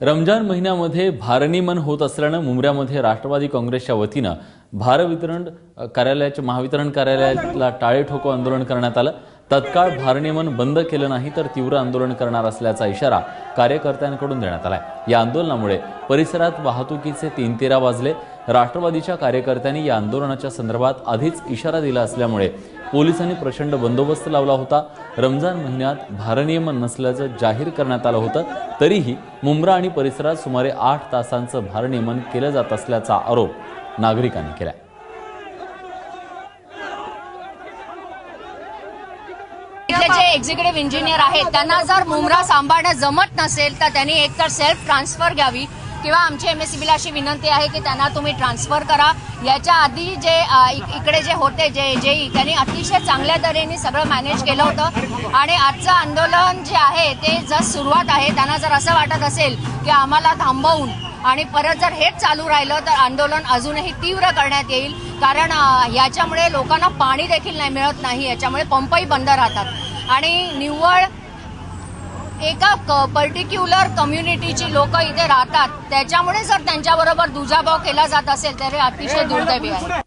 रमजान महिन्यामध्ये भारनियमन होत असल्याने मुंब्र्यामध्ये राष्ट्रवादी काँग्रेसच्या वतीने महावितरण कार्यालयाला टाळे ठोको आंदोलन करण्यात आलं। तत्काळ भारनियमन बंद केलं नाही तर तीव्र आंदोलन करणार असल्याचा इशारा कार्यकर्त्यांकडून देण्यात आलाय। या आंदोलनामुळे परिसरात वाहतुकीचे 3-13 वाजले। राष्ट्रवादीच्या कार्यकर्त्यांनी या आंदोलनाच्या संदर्भात आधीच इशारा दिला असल्यामुळे पोलिसांनी प्रचंड बंदोबस्त लावला होता। रमजान महिन्यात भारनियमन नसल्याचं जाहीर करण्यात आलं होतं, तरीही मुंब्रा आणि परिसरात सुमारे 8 तासांचं भारनियमन केलं जात असल्याचा आरोप नागरिकांनी केला। जे एक्झिक्युटिव्ह इंजिनियर आहेत त्यांना जर मुंब्रा सांभाळणं जमत नसेल तर त्यांनी एकतर सेल्फ ट्रान्सफर घ्यावी किंवा आमची एमएससीबीला अशी विनंती आहे की त्यांना तुम्ही ट्रान्सफर करा। याच्या आधी जे इकडे जे होते जे त्यांनी अतिशय चांगल्या तऱ्हेने सगळं मॅनेज केलं होतं आणि आजचं आंदोलन जे आहे ते जस्ट सुरुवात आहे। त्यांना जर असं वाटत असेल की आम्हाला थांबवून आणि परत जर हेच चालू राहिलं तर आंदोलन अजूनही तीव्र करण्यात येईल, कारण याच्यामुळे लोकांना पाणी देखील नाही मिळत नाही, याच्यामुळे पंपही बंद राहतात आणि निव्वळ एका पर्टिक्युलर कम्युनिटीची लोक इथे राहतात, त्याच्यामुळे जर त्यांच्याबरोबर दुजाभाव केला जात असेल तर हे अतिशय दुर्दैवी आहे।